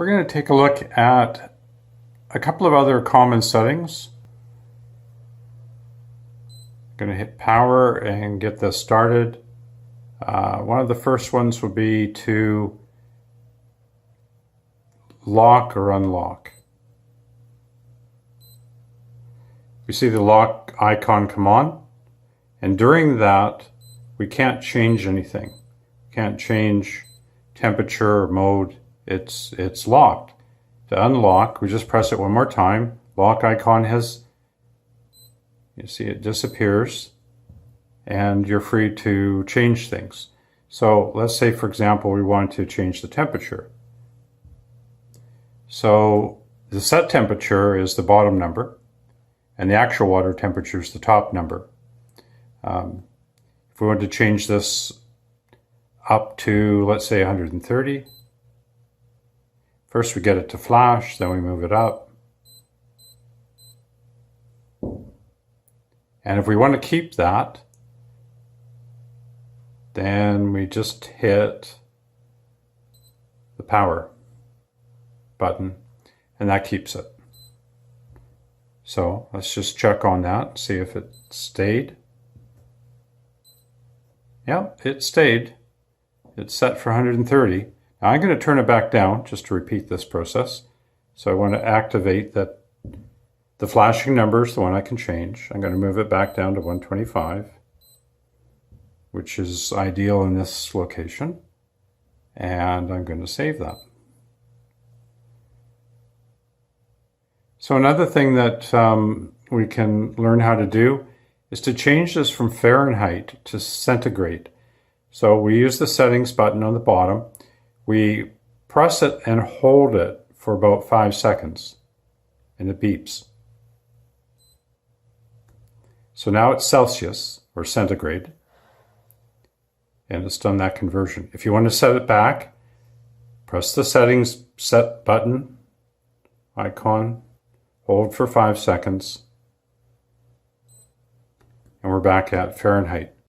We're going to take a look at a couple of other common settings. I'm going to hit power and get this started. One of the first ones would be to lock or unlock. We see the lock icon come on, and during that we can't change anything. Can't change temperature or mode. It's locked. To unlock, we just press it one more time. Lock icon has, you see it disappears, and you're free to change things. So let's say, for example, we want to change the temperature. So the set temperature is the bottom number, and the actual water temperature is the top number. If we want to change this up to, let's say, 130, first we get it to flash, then we move it up. And if we want to keep that, then we just hit the power button, and that keeps it. So let's just check on that, see if it stayed. Yep, it stayed. It's set for 130. Now I'm going to turn it back down just to repeat this process. So I want to activate that the flashing number is the one I can change. I'm going to move it back down to 125, which is ideal in this location. And I'm going to save that. So another thing that we can learn how to do is to change this from Fahrenheit to centigrade. So we use the settings button on the bottom. We press it and hold it for about 5 seconds, and it beeps. So now it's Celsius or centigrade, and it's done that conversion. If you want to set it back, press the settings set button icon, hold for 5 seconds, and we're back at Fahrenheit.